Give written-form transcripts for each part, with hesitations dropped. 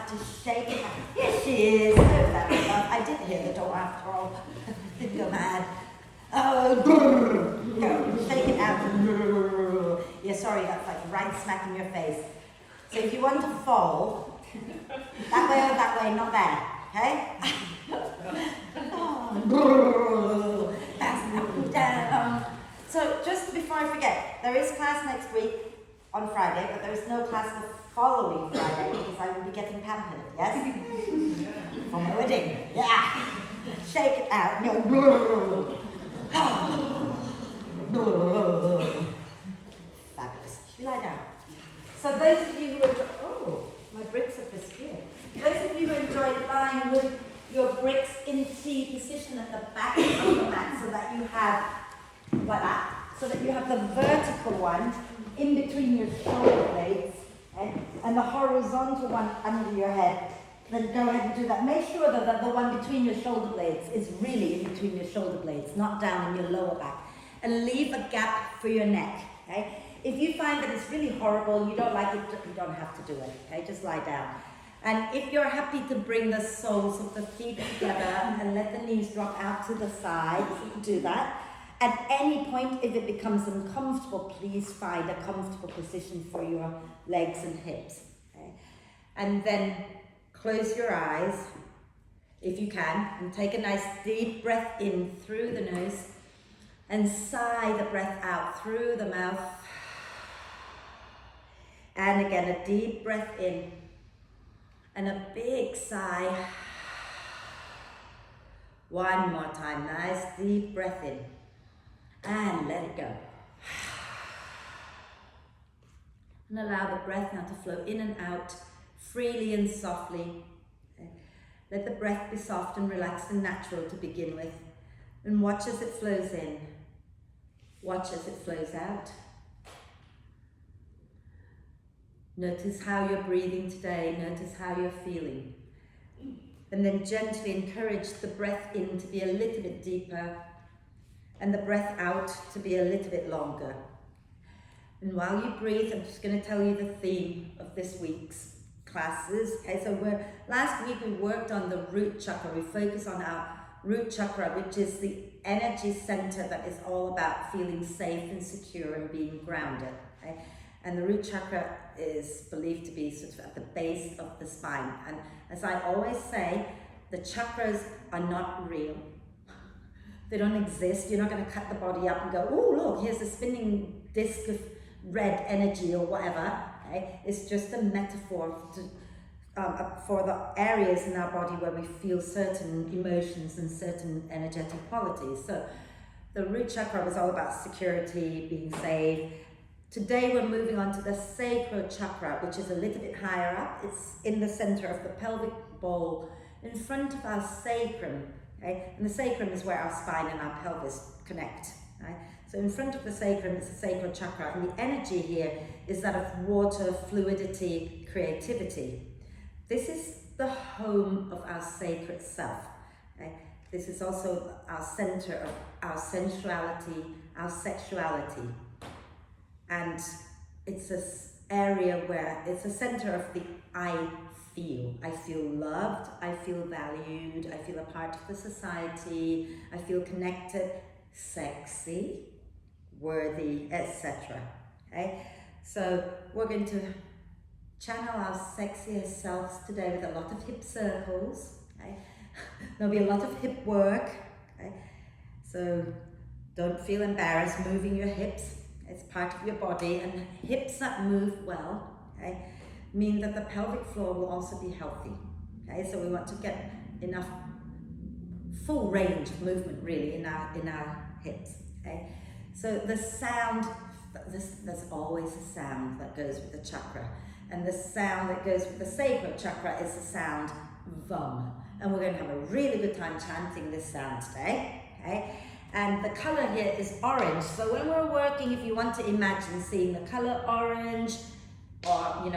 to shake it out. Here she is. Oh, that was love. I did hear the door after all. Didn't go mad. Oh, go, shake it out. Yeah, sorry, that's like right smack in your face. So if you want to fall, that way or that way, not there, okay? Oh, that's up and down. So just before I forget, there is class next week on Friday, but there is no class the following Friday because I will be getting pampered, yes? For my wedding, yeah. Shake it out. No. Fabulous. You lie down. So those of you who enjoy, oh, my bricks have disappeared. Those of you who enjoy lying with your bricks in T position at the back of the mat so that you have, like that, so that you have the vertical one in between your shoulder blades, okay, and the horizontal one under your head. Then go ahead and do that. Make sure that the one between your shoulder blades is really in between your shoulder blades, not down in your lower back. And leave a gap for your neck, okay? If you find that it's really horrible, you don't like it, you don't have to do it, okay? Just lie down. And if you're happy to bring the soles of the feet together and let the knees drop out to the side, do that. At any point, if it becomes uncomfortable, please find a comfortable position for your legs and hips, okay? And then close your eyes, if you can, and take a nice deep breath in through the nose and sigh the breath out through the mouth. And again, a deep breath in and a big sigh. One more time, nice deep breath in and let it go. And allow the breath now to flow in and out freely and softly. Okay. Let the breath be soft and relaxed and natural to begin with. And watch as it flows in. Watch as it flows out. Notice how you're breathing today. Notice how you're feeling. And then gently encourage the breath in to be a little bit deeper and the breath out to be a little bit longer. And while you breathe, I'm just going to tell you the theme of this week's classes. Okay, so last week we worked on the root chakra. We focus on our root chakra, which is the energy center that is all about feeling safe and secure and being grounded. Okay? And the root chakra is believed to be sort of at the base of the spine. And as I always say, the chakras are not real. They don't exist. You're not going to cut the body up and go, oh, look, here's a spinning disc of red energy or whatever. Okay? It's just a metaphor for the areas in our body where we feel certain emotions and certain energetic qualities. So the root chakra was all about security, being safe. Today we're moving on to the sacral chakra, which is a little bit higher up. It's in the center of the pelvic bowl, in front of our sacrum. Okay? And the sacrum is where our spine and our pelvis connect. Right? So in front of the sacrum is the sacral chakra, and the energy here is that of water, fluidity, creativity. This is the home of our sacred self. Okay? This is also our center of our sensuality, our sexuality. And it's an area where it's a center of the I feel. I feel loved, I feel valued, I feel a part of the society, I feel connected, sexy, worthy, etc. Okay? So we're going to channel our sexiest selves today with a lot of hip circles. Okay? There'll be a lot of hip work. Okay? So don't feel embarrassed moving your hips. It's part of your body, and hips that move well, okay, mean that the pelvic floor will also be healthy. Okay, so we want to get enough full range of movement really in our hips. Okay, so the sound, there's always a sound that goes with the chakra, and the sound that goes with the sacral chakra is the sound VUM, and we're going to have a really good time chanting this sound today. Okay. And the color here is orange. So when we're working, if you want to imagine seeing the color orange, or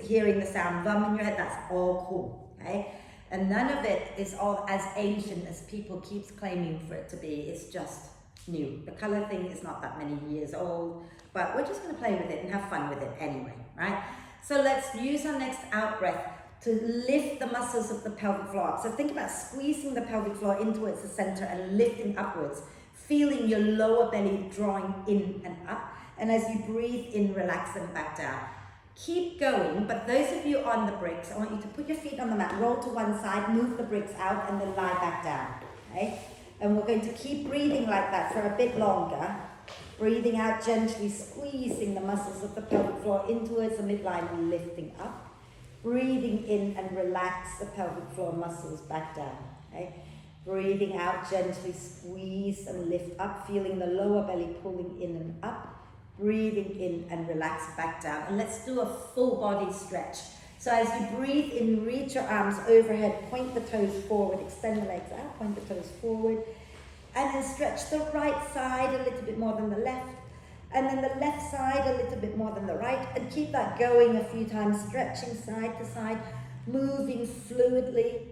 hearing the sound VUM in your head, that's all cool, okay? And none of it is all as ancient as people keeps claiming for it to be. It's just new. The color thing is not that many years old, but we're just going to play with it and have fun with it anyway, right? So let's use our next out breath to lift the muscles of the pelvic floor up. So think about squeezing the pelvic floor in towards the center and lifting upwards, feeling your lower belly drawing in and up. And as you breathe in, relax them back down. Keep going, but those of you on the bricks, I want you to put your feet on the mat, roll to one side, move the bricks out, and then lie back down, okay? And we're going to keep breathing like that for a bit longer. Breathing out gently, squeezing the muscles of the pelvic floor in towards the midline and lifting up. Breathing in and relax the pelvic floor muscles back down, okay? Breathing out gently, squeeze and lift up, feeling the lower belly pulling in and up. Breathing in and relax back down. And let's do a full body stretch. So as you breathe in, reach your arms overhead, point the toes forward, extend the legs out, point the toes forward. And then stretch the right side a little bit more than the left. And then the left side a little bit more than the right. And keep that going a few times, stretching side to side, moving fluidly.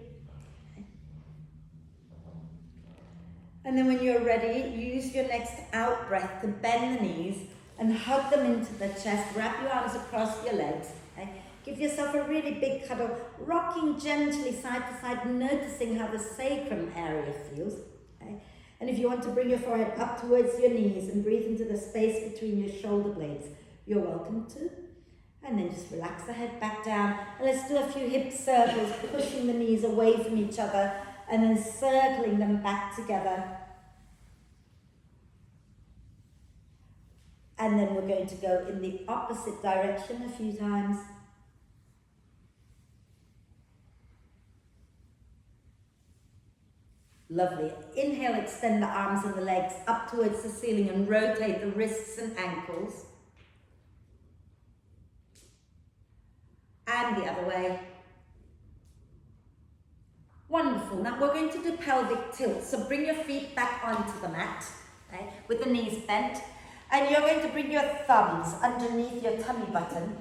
And then when you're ready, use your next out breath to bend the knees and hug them into the chest. Wrap your arms across your legs. Okay? Give yourself a really big cuddle, rocking gently side to side, noticing how the sacrum area feels. Okay? And if you want to bring your forehead up towards your knees and breathe into the space between your shoulder blades, you're welcome to. And then just relax the head back down. And let's do a few hip circles, pushing the knees away from each other and then circling them back together. And then we're going to go in the opposite direction a few times. Lovely. Inhale, extend the arms and the legs up towards the ceiling and rotate the wrists and ankles. And the other way. Wonderful. Now we're going to do pelvic tilt. So bring your feet back onto the mat, okay, with the knees bent. And you're going to bring your thumbs underneath your tummy button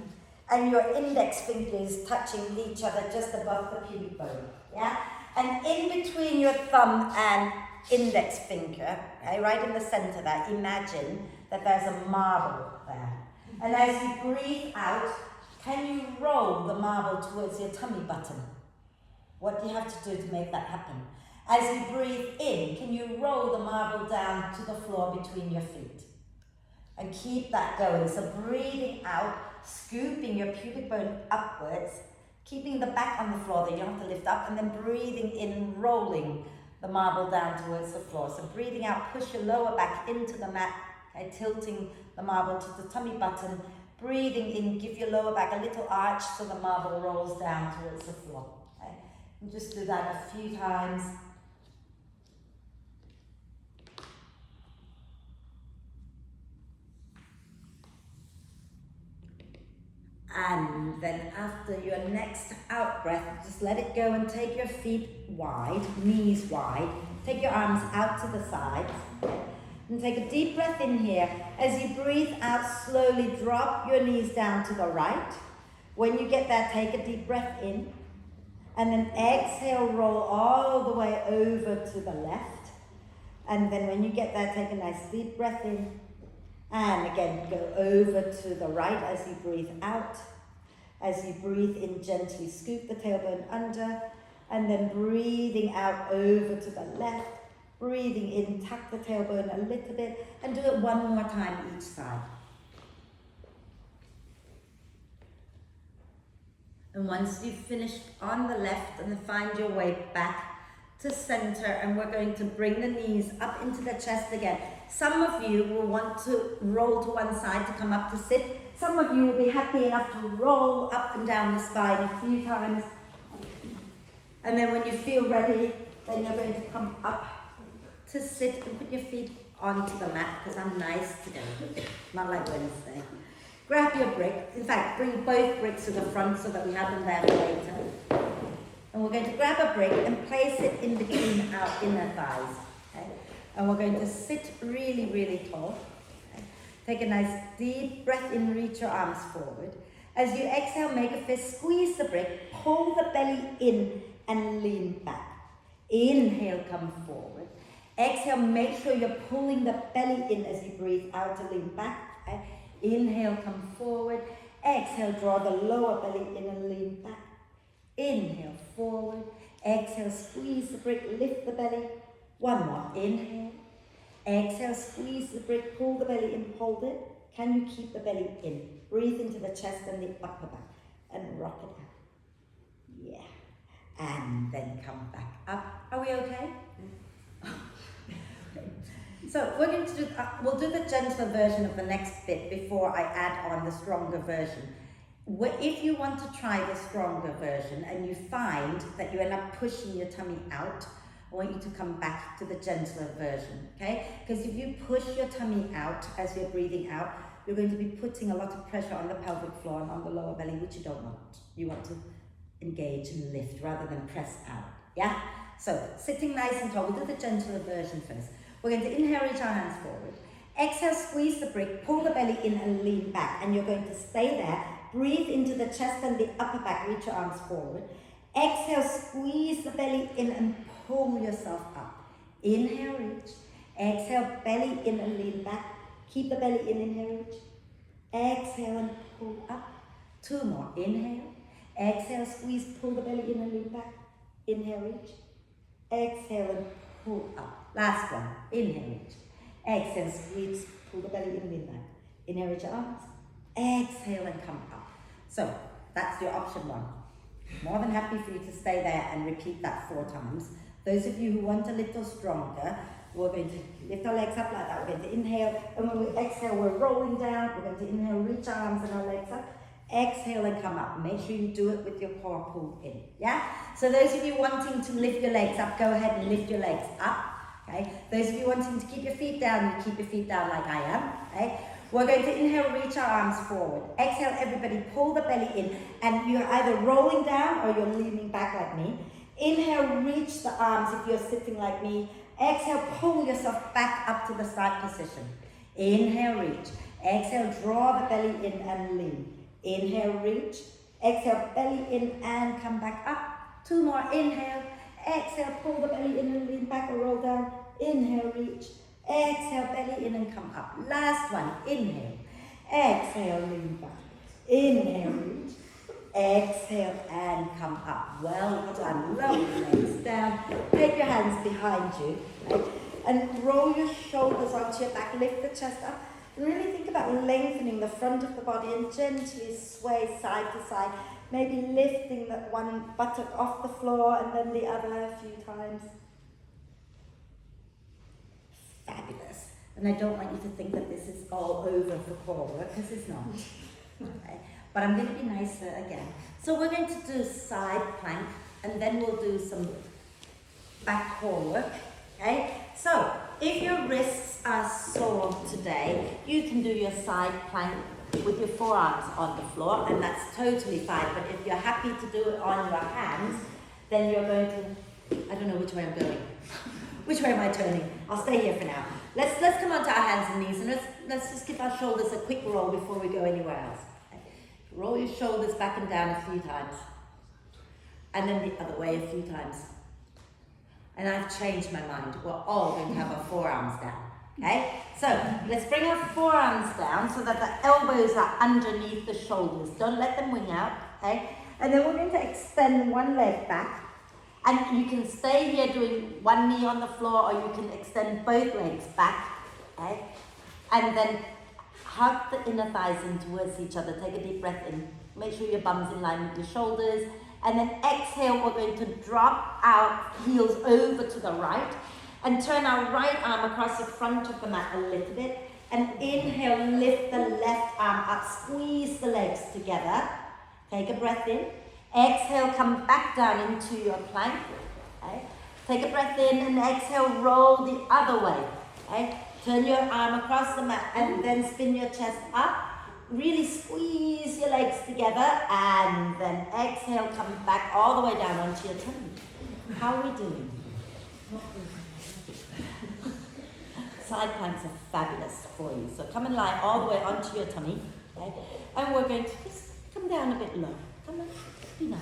and your index fingers touching each other just above the pubic bone. Yeah? And in between your thumb and index finger, okay, right in the center there, imagine that there's a marble there. And as you breathe out, can you roll the marble towards your tummy button? What do you have to do to make that happen? As you breathe in, can you roll the marble down to the floor between your feet? And keep that going. So breathing out, scooping your pubic bone upwards, keeping the back on the floor, then you don't have to lift up, and then breathing in, rolling the marble down towards the floor. So breathing out, push your lower back into the mat, okay, tilting the marble to the tummy button. Breathing in, give your lower back a little arch so the marble rolls down towards the floor. Okay? And just do that a few times. And then after your next out breath, just let it go and take your feet wide, knees wide. Take your arms out to the sides. And take a deep breath in here. As you breathe out, slowly drop your knees down to the right. When you get there, take a deep breath in. And then exhale, roll all the way over to the left. And then when you get there, take a nice deep breath in. And again, go over to the right as you breathe out. As you breathe in, gently scoop the tailbone under. And then breathing out over to the left. Breathing in, tuck the tailbone a little bit. And do it one more time each side. And once you've finished on the left, and then find your way back to center, and we're going to bring the knees up into the chest again. Some of you will want to roll to one side to come up to sit. Some of you will be happy enough to roll up and down the spine a few times. And then when you feel ready, then you're going to come up to sit and put your feet onto the mat, because I'm nice today, not like Wednesday. Grab your brick. In fact, bring both bricks to the front so that we have them there for later. And we're going to grab a brick and place it in between our inner thighs. Okay? And we're going to sit really, really tall. Okay? Take a nice deep breath in, reach your arms forward. As you exhale, make a fist, squeeze the brick, pull the belly in and lean back. Inhale, come forward. Exhale, make sure you're pulling the belly in as you breathe out to lean back. Okay? Inhale, come forward. Exhale, draw the lower belly in and lean back. Inhale, forward. Exhale, squeeze the brick, lift the belly. One more, inhale. Exhale, squeeze the brick, pull the belly in, hold it. Can you keep the belly in? Breathe into the chest and the upper back and rock it out. Yeah. And then come back up. Are we okay? Okay. So we're going to do, we'll do the gentler version of the next bit before I add on the stronger version. If you want to try the stronger version and you find that you end up pushing your tummy out, I want you to come back to the gentler version, okay? Because if you push your tummy out as you're breathing out, you're going to be putting a lot of pressure on the pelvic floor and on the lower belly, which you don't want. You want to engage and lift rather than press out, yeah? So, sitting nice and tall, we'll do the gentler version first. We're going to inhale, reach our hands forward. Exhale, squeeze the brick, pull the belly in and lean back. And you're going to stay there. Breathe into the chest and the upper back, reach your arms forward. Exhale, squeeze the belly in and pull yourself up. Inhale, reach. Exhale, belly in and lean back. Keep the belly in, inhale, reach. Exhale and pull up. Two more, inhale. Exhale, squeeze, pull the belly in and lean back. Inhale, reach. Exhale and pull up. Last one, inhale, reach. Exhale, squeeze, pull the belly in and lean back. Inhale, reach your arms. Exhale and come up. So, that's your option one. More than happy for you to stay there and repeat that 4 times. Those of you who want a little stronger, we're going to lift our legs up like that. We're going to inhale, and when we exhale, we're rolling down. We're going to inhale, reach our arms and our legs up. Exhale and come up. Make sure you do it with your core pulled in. Yeah? So those of you wanting to lift your legs up, go ahead and lift your legs up. Okay? Those of you wanting to keep your feet down, you keep your feet down like I am. Okay? We're going to inhale, reach our arms forward. Exhale, everybody, pull the belly in. And you're either rolling down or you're leaning back like me. Inhale, reach the arms if you're sitting like me. Exhale, pull yourself back up to the side position. Inhale, reach. Exhale, draw the belly in and lean. Inhale, reach. Exhale, belly in and come back up. 2 more, inhale. Exhale, pull the belly in and lean back or roll down. Inhale, reach. Exhale, belly in and come up. Last one, inhale. Exhale, lean back. Inhale, reach. Exhale and come up. Well done. Lower your legs down. Take your hands behind you. Right? And roll your shoulders onto your back. Lift the chest up. And really think about lengthening the front of the body and gently sway side to side. Maybe lifting that one buttock off the floor and then the other a few times. Fabulous. And I don't want you to think that this is all over for core work, because it's not. Okay. But I'm going to be nicer again. So we're going to do side plank, and then we'll do some back core work. Okay? So, if your wrists are sore today, you can do your side plank with your forearms on the floor, and that's totally fine. But if you're happy to do it on your hands, then you're going to, I don't know which way I'm going. Which way am I turning? I'll stay here for now. Let's come onto our hands and knees, and let's just give our shoulders a quick roll before we go anywhere else. Okay. Roll your shoulders back and down a few times. And then the other way a few times. And I've changed my mind. We're all going to have our forearms down. Okay? So, let's bring our forearms down so that the elbows are underneath the shoulders. Don't let them wing out. Okay? And then we're going to extend one leg back. And you can stay here doing one knee on the floor, or you can extend both legs back. Okay? And then hug the inner thighs in towards each other. Take a deep breath in. Make sure your bum's in line with your shoulders. And then exhale, we're going to drop our heels over to the right and turn our right arm across the front of the mat a little bit. And inhale, lift the left arm up, squeeze the legs together. Take a breath in. Exhale, come back down into your plank. Okay? Take a breath in and exhale, roll the other way. Okay? Turn your arm across the mat and then spin your chest up. Really squeeze your legs together and then exhale, come back all the way down onto your tummy. How are we doing? Side planks are fabulous for you. So come and lie all the way onto your tummy. Okay? And we're going to just come down a bit low. Come on, be nice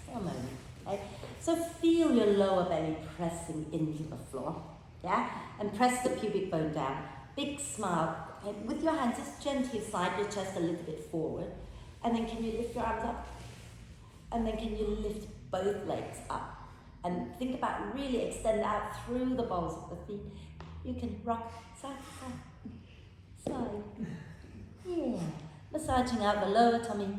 for a moment. Okay? So feel your lower belly pressing into the floor. Yeah? And press the pubic bone down. Big smile. Okay? With your hands, just gently slide your chest a little bit forward. And then can you lift your arms up? And then can you lift both legs up? And think about really extend out through the balls of the feet. You can rock side to side, side. Yeah. Massaging out the lower tummy.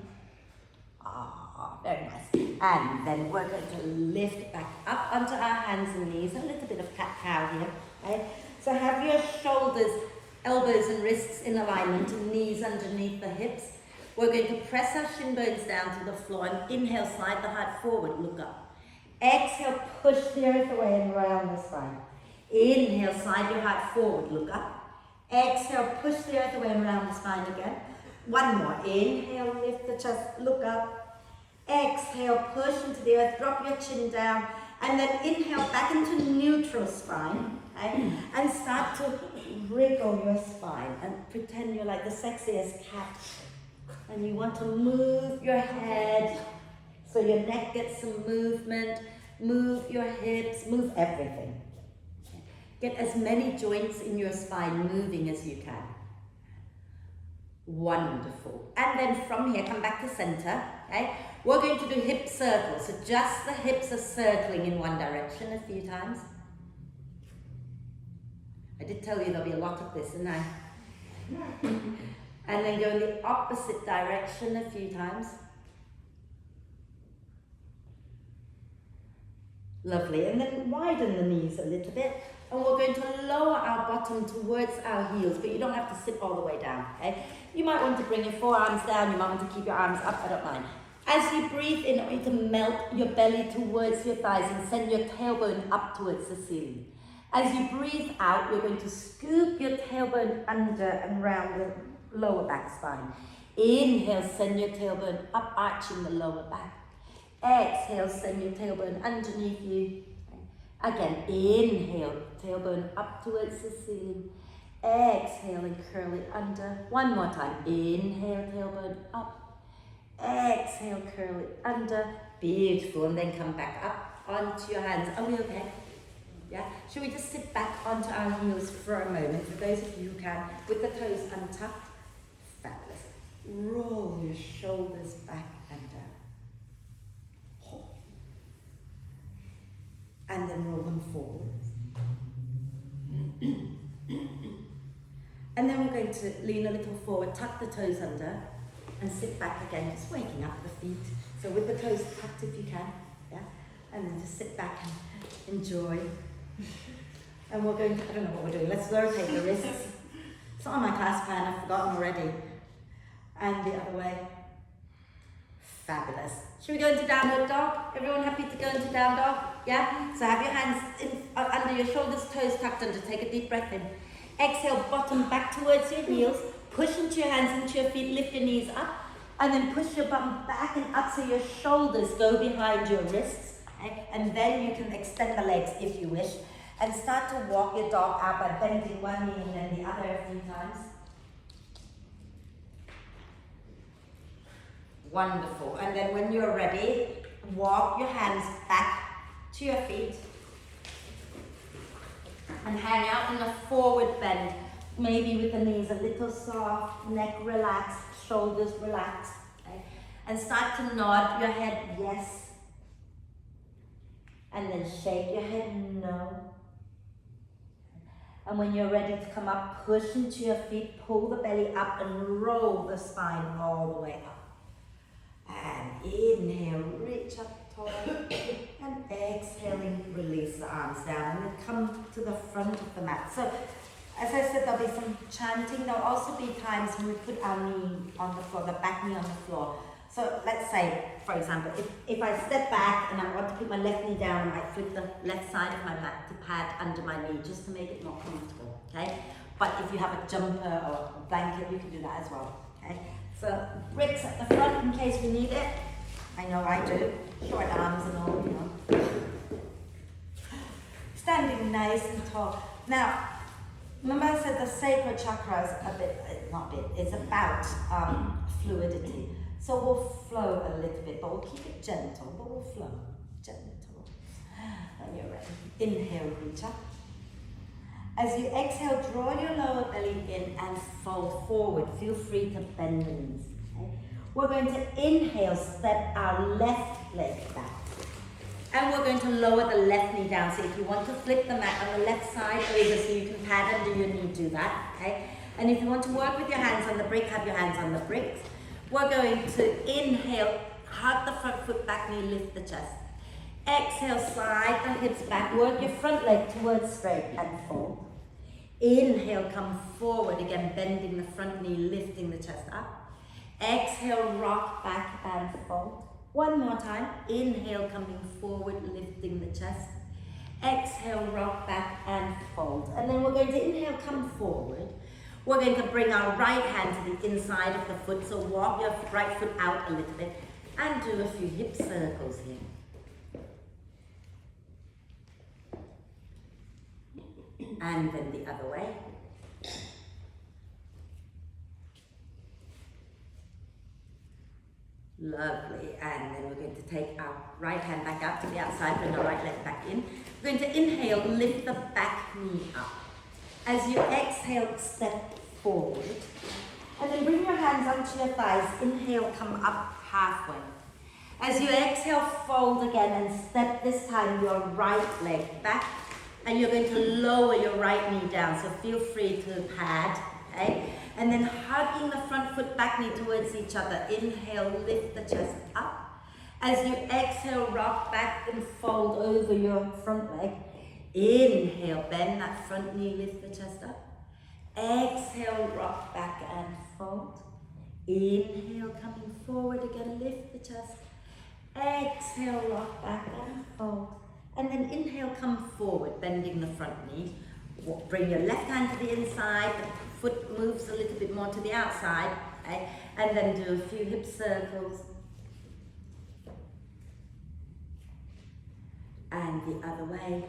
Ah, very nice. And then we're going to lift back up onto our hands and knees. A little bit of cat-cow here. Okay? So have your shoulders, elbows and wrists in alignment and knees underneath the hips. We're going to press our shin bones down to the floor and inhale, slide the heart forward, look up. Exhale, push the earth away and round the spine. Inhale, slide your heart forward, look up. Exhale, push the earth away and round the spine again. One more. Inhale, lift the chest, look up. Exhale, push into the earth, drop your chin down. And then inhale back into neutral spine. Okay? And start to wriggle your spine and pretend you're like the sexiest cat. And you want to move your head so your neck gets some movement. Move your hips, move everything. Get as many joints in your spine moving as you can. Wonderful. And then from here, come back to center. Okay? We're going to do hip circles. So just the hips are circling in one direction a few times. I did tell you there'll be a lot of this, didn't I? And then go in the opposite direction a few times. Lovely. And then widen the knees a little bit. And we're going to lower our bottom towards our heels, but you don't have to sit all the way down, okay? You might want to bring your forearms down, you might want to keep your arms up, I don't mind. As you breathe in, I want you to melt your belly towards your thighs and send your tailbone up towards the ceiling. As you breathe out, you're going to scoop your tailbone under and round the lower back spine. Inhale, send your tailbone up, arching the lower back. Exhale, send your tailbone underneath you. Again, inhale, tailbone up towards the ceiling. Exhale and curl it under. One more time. Inhale, tailbone up. Exhale, curl it under. Beautiful. And then come back up onto your hands. Are we okay? Yeah? Should we just sit back onto our heels for a moment, for those of you who can, with the toes untucked? Fabulous. Roll your shoulders back and down. And then roll them forwards. And then we're going to lean a little forward, tuck the toes under, and sit back again, just waking up the feet. So with the toes tucked if you can, yeah? And then just sit back and enjoy. And we're going to, I don't know what we're doing, let's rotate the wrists. It's not on my class plan, I've forgotten already. And the other way. Fabulous. Should we go into downward dog? Everyone happy to go into down dog? Yeah? So have your hands under your shoulders, toes tucked under. Take a deep breath in. Exhale, bottom back towards your heels. Push into your hands, into your feet, lift your knees up. And then push your bum back and up so your shoulders go behind your wrists. Okay? And then you can extend the legs if you wish. And start to walk your dog out by bending one knee and then the other a few times. Wonderful. And then when you're ready, walk your hands back to your feet and hang out in a forward bend, maybe with the knees a little soft, neck relaxed, shoulders relaxed. Okay? And start to nod your head yes, and then shake your head no. And when you're ready to come up, push into your feet, pull the belly up and roll the spine all the way up. And inhale, reach up tall, and exhaling, release the arms down, and then come to the front of the mat. So, as I said, there'll be some chanting. There'll also be times when we put our knee on the floor, the back knee on the floor. So, let's say, for example, if I step back and I want to put my left knee down, I might flip the left side of my mat to pad under my knee, just to make it more comfortable, okay? But if you have a jumper or a blanket, you can do that as well, okay? So, bricks at the front in case we need it. I know I do. Short arms and all, you know. Standing nice and tall. Now, remember I said the sacral chakra is it's about fluidity. So we'll flow a little bit, but we'll keep it gentle, but we'll flow. Gentle. When you're ready. Inhale, reach up. As you exhale, draw your lower belly in and fold forward. Feel free to bend the knees. Okay? We're going to inhale, step our left leg back. And we're going to lower the left knee down. So if you want to flip the mat on the left side over so you can pad under your knee, do that, okay? And if you want to work with your hands on the brick, have your hands on the bricks. We're going to inhale, hug the front foot, back knee, lift the chest. Exhale, slide the hips back, work your front leg towards straight and fold. Inhale, come forward, again bending the front knee, lifting the chest up. Exhale, rock back and fold. One more time, inhale, coming forward, lifting the chest. Exhale, rock back and fold. And then we're going to inhale, come forward. We're going to bring our right hand to the inside of the foot, so walk your right foot out a little bit and do a few hip circles here. And then the other way. Lovely. And then we're going to take our right hand back out to the outside, bring our right leg back in. We're going to inhale, lift the back knee up. As you exhale, step forward. And then bring your hands onto your thighs. Inhale, come up halfway. As you exhale, fold again and step this time your right leg back. And you're going to lower your right knee down, so feel free to pad, okay? And then hugging the front foot, back knee towards each other. Inhale, lift the chest up. As you exhale, rock back and fold over your front leg. Inhale, bend that front knee, lift the chest up. Exhale, rock back and fold. Inhale, coming forward again, lift the chest. Exhale, rock back and fold. And then inhale, come forward, bending the front knee. Bring your left hand to the inside, the foot moves a little bit more to the outside, okay? And then do a few hip circles. And the other way.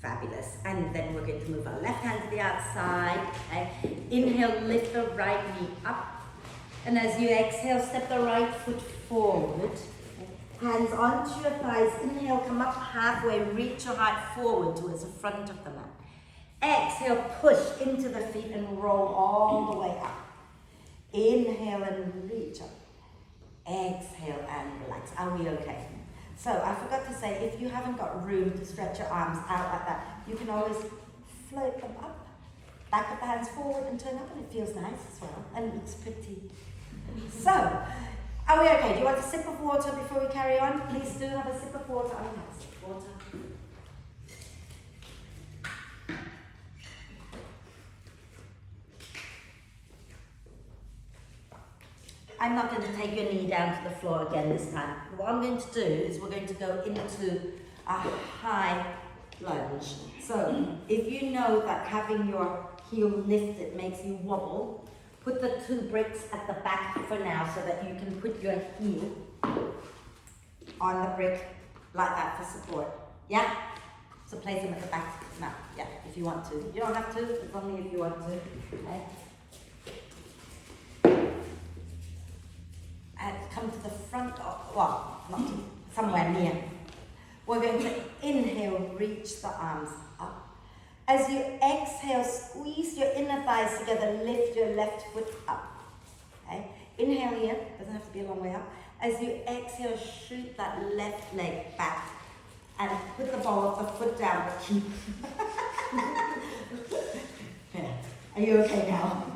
Fabulous. And then we're going to move our left hand to the outside, okay? Inhale, lift the right knee up. And as you exhale, step the right foot forward. Hands onto your thighs. Inhale, come up halfway. Reach your heart forward towards the front of the mat. Exhale, push into the feet and roll all the way up. Inhale and reach up. Exhale and relax. Are we okay? So I forgot to say, if you haven't got room to stretch your arms out like that, you can always float them up. Back of the hands forward and turn up, and it feels nice as well, and it looks pretty. So, are we okay? Do you want a sip of water before we carry on? Please do have a sip of water. I have a sip of water. I'm not going to take your knee down to the floor again this time. What I'm going to do is we're going to go into a high lunge. So, if you know that having your heel lifted makes you wobble, put the 2 bricks at the back for now so that you can put your heel on the brick like that for support. Yeah? So place them at the back now. Yeah, if you want to. You don't have to, it's only if you want to. Okay? And come to the front, well, not to, somewhere near. We're going to inhale, reach the arms up. As you exhale, squeeze your inner thighs together, lift your left foot up. Okay? Inhale here, doesn't have to be a long way up. As you exhale, shoot that left leg back and put the ball of the foot down, but keep. Yeah. Are you okay now?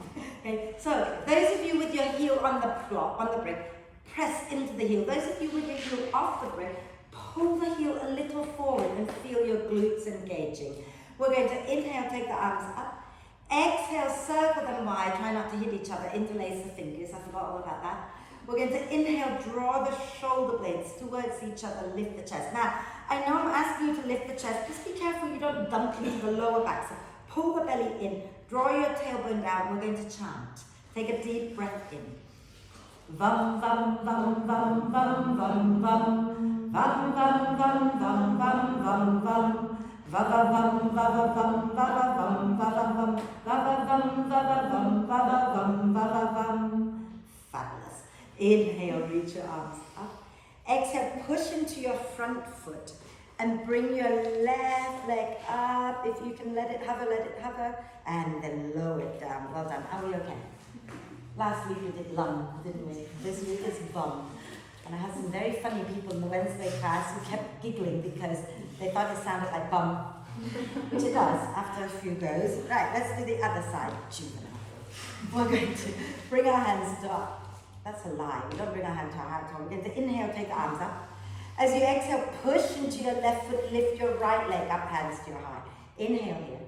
Okay. So those of you with your heel on the brick, press into the heel. Those of you with your heel off the brick, pull the heel a little forward and feel your glutes engaging. We're going to inhale, take the arms up. Exhale, circle them wide. Try not to hit each other. Interlace the fingers. I forgot all about that. We're going to inhale, draw the shoulder blades towards each other, lift the chest. Now, I know I'm asking you to lift the chest. Just be careful you don't dump into the lower back. So pull the belly in, draw your tailbone down. We're going to chant. Take a deep breath in. Vam, vam, vam, vam, vam, vam, vam. Vam, vam, vam, vam, vam, vam, vam. Vava vam, vava vam, vava vam, vava vam, vava vam, vava vam, vava vam, vava vam. Fabulous. Inhale, reach your arms up. Exhale, push into your front foot and bring your left leg up. If you can let it hover, and then lower it down. Well done. Are we okay? Last week we did lung, didn't we? This week is bum. And I had some very funny people in the Wednesday class who kept giggling because they thought it sounded like bum, which it does after a few goes. Right, let's do the other side. Juvenile. We're going to bring our hands to our, that's a lie, we don't bring our hand to our heart. We're going to inhale, take the arms up. As you exhale, push into your left foot, lift your right leg up, hands to your heart. Inhale here.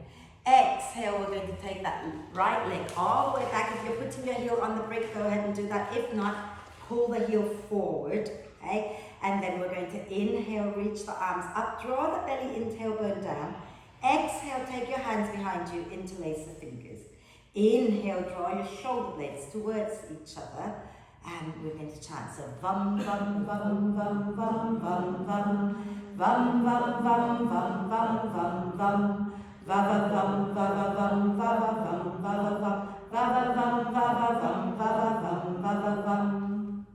Exhale, we're going to take that right leg all the way back. If you're putting your heel on the brick, go ahead and do that. If not, pull the heel forward, okay? And then we're going to inhale, reach the arms up, draw the belly in, tailbone down. Exhale, take your hands behind you, interlace the fingers. Inhale, draw your shoulder blades towards each other. And we're going to chant, so bum, bum, bum, bum, bum, bum, bum, bum, bum, bum, bum, bum, bum, bum. Bum bum bum bum bum bum bum bum bum bum bum bum bum.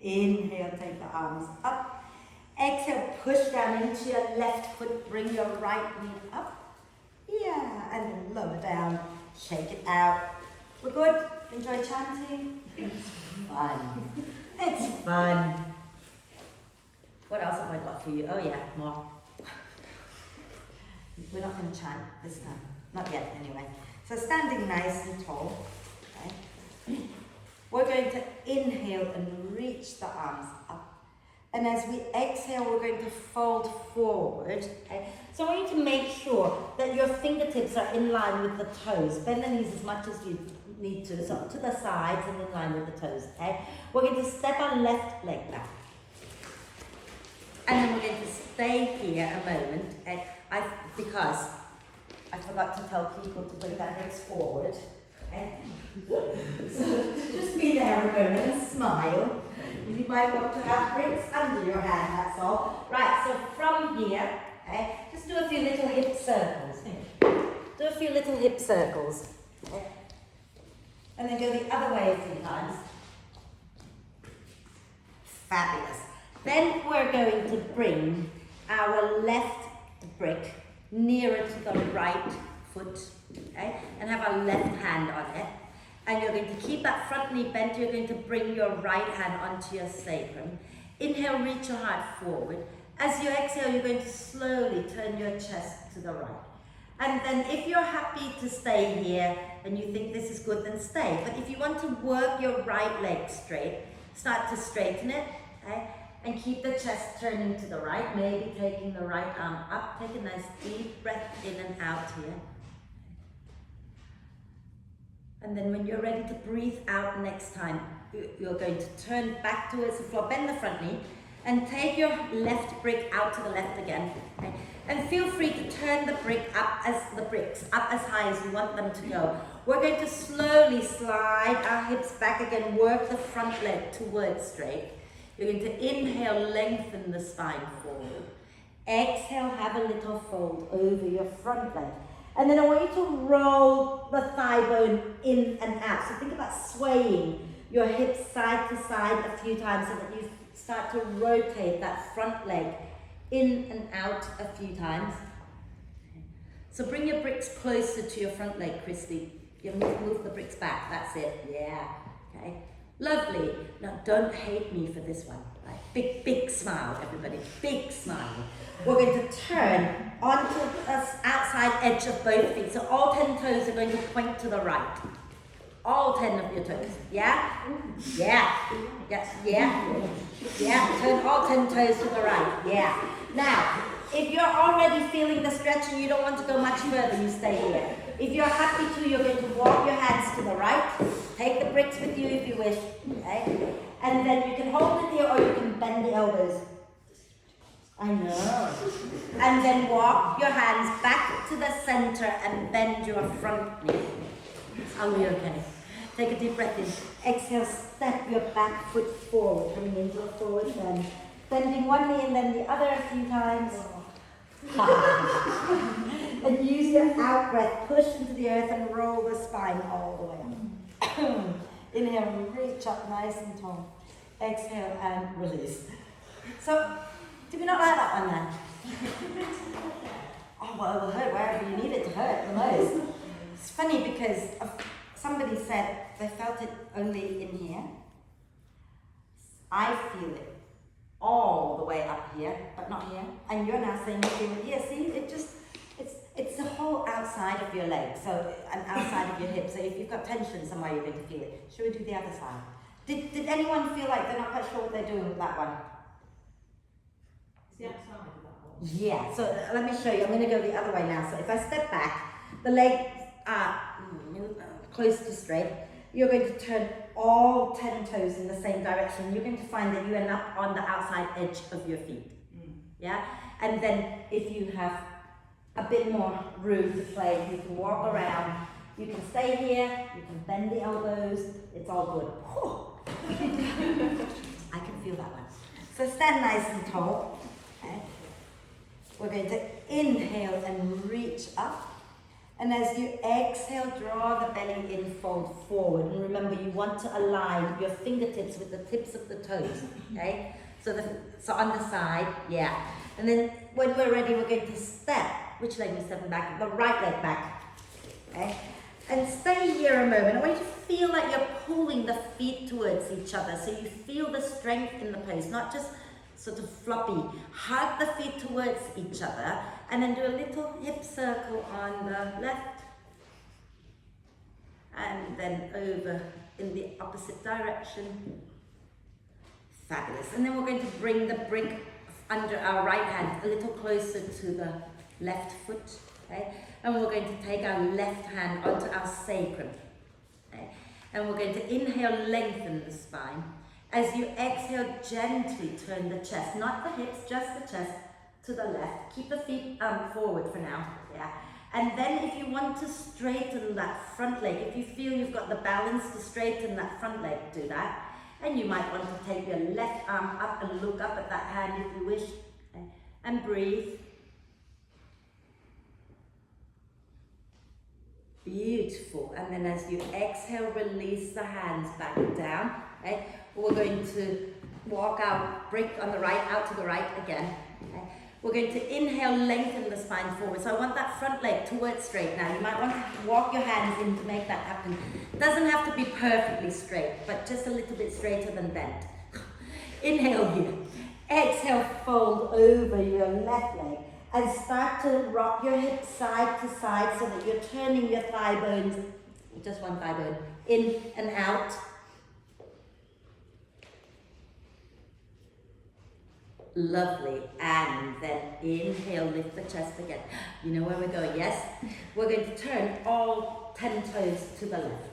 Inhale, take the arms up. Exhale, push down into your left foot, bring your right knee up. Yeah, and then lower down, shake it out. We're good? Enjoy chanting? It's fun. It's fun. What else have I got for you? Oh yeah, more. We're not going to chant this time. Not yet, anyway. So standing nice and tall. Okay. We're going to inhale and reach the arms up. And as we exhale, we're going to fold forward. Okay. So I want you to make sure that your fingertips are in line with the toes. Bend the knees as much as you need to. So to the sides and in line with the toes. Okay. We're going to step our left leg back. And then we're going to stay here a moment. Okay. Because I forgot to tell people to bring their hips forward. Okay? So just be there a moment and smile. You might want to have bricks under your hand, that's all. Right, so from here, okay, just do a few little hip circles. Do a few little hip circles. Okay? And then go the other way a few times. Fabulous. Then we're going to bring our left brick nearer to the right foot, okay, and have our left hand on it. And you're going to keep that front knee bent. You're going to bring your right hand onto your sacrum. Inhale, reach your heart forward. As you exhale, you're going to slowly turn your chest to the right. And then if you're happy to stay here and you think this is good, then stay. But if you want to work your right leg straight, start to straighten it, okay? And keep the chest turning to the right, maybe taking the right arm up. Take a nice deep breath in and out here. And then when you're ready to breathe out next time, you're going to turn back towards the floor, bend the front knee, and take your left brick out to the left again. Okay? And feel free to turn the bricks up as high as you want them to go. We're going to slowly slide our hips back again, work the front leg towards straight. You're going to inhale, lengthen the spine forward. Exhale, have a little fold over your front leg. And then I want you to roll the thigh bone in and out. So think about swaying your hips side to side a few times so that you start to rotate that front leg in and out a few times. So bring your bricks closer to your front leg, Christy. You move the bricks back, that's it, yeah, okay. Lovely. Now, don't hate me for this one. Right? Big, big smile, everybody. Big smile. We're going to turn onto the outside edge of both feet. So all 10 toes are going to point to the right. All 10 of your toes. Yeah? Yeah. Yes. Yeah. Yeah. Turn all 10 toes to the right. Yeah. Now, if you're already feeling the stretch and you don't want to go much further, you stay here. If you're happy to, you're going to walk your hands to the right. Take the bricks with you if you wish. Okay? And then you can hold it here or you can bend the elbows. I know. And then walk your hands back to the center and bend your front knee. Are we okay? Take a deep breath in. Exhale, step your back foot forward, coming into a forward bend. Bending one knee and then the other a few times. And use your out breath, push into the earth and roll the spine all the way up. Inhale, reach up nice and tall. Exhale and release. So, did we not like that one then? Oh, well, it will hurt wherever you need it to hurt the most. It's funny because somebody said they felt it only in here. I feel it all the way up here, but not here. And you're now saying you feel it here. See, it's the whole outside of your leg, so and outside of your hip. So if you've got tension somewhere, you're going to feel it. Should we do the other side? Did anyone feel like they're not quite sure what they're doing with that one? It's the outside of that one. Yeah, so let me show you. I'm going to go the other way now. So if I step back, the legs are close to straight. You're going to turn all 10 toes in the same direction. You're going to find that you end up on the outside edge of your feet. Yeah? And then if you have a bit more room to play, you can walk around. You can stay here. You can bend the elbows. It's all good. I can feel that one. So stand nice and tall. Okay. We're going to inhale and reach up. And as you exhale, draw the belly in, fold forward. And remember, you want to align your fingertips with the tips of the toes, okay? So on the side, yeah. And then when we're ready, we're going to step. Which leg are we stepping back? The right leg back, okay? And stay here a moment. I want you to feel like you're pulling the feet towards each other. So you feel the strength in the pose, not just sort of floppy. Hug the feet towards each other and then do a little hip circle on the left and then over in the opposite direction. Fabulous. And then we're going to bring the brick under our right hand a little closer to the left foot. Okay? And we're going to take our left hand onto our sacrum. Okay? And we're going to inhale, lengthen the spine. As you exhale, gently turn the chest, not the hips, just the chest to the left. Keep the feet forward for now, yeah. And then if you want to straighten that front leg, if you feel you've got the balance to straighten that front leg, do that. And you might want to take your left arm up and look up at that hand if you wish. Okay. And breathe. Beautiful. And then as you exhale, release the hands back down. Okay. We're going to walk out, break on the right, out to the right again. Okay. We're going to inhale, lengthen the spine forward. So I want that front leg towards straight now. You might want to walk your hands in to make that happen. It doesn't have to be perfectly straight, but just a little bit straighter than bent. Inhale here. Exhale, fold over your left leg and start to rock your hips side to side so that you're turning your thigh bones, just one thigh bone, in and out. Lovely. And then inhale, lift the chest again. You know where we're going, yes? We're going to turn all 10 toes to the left.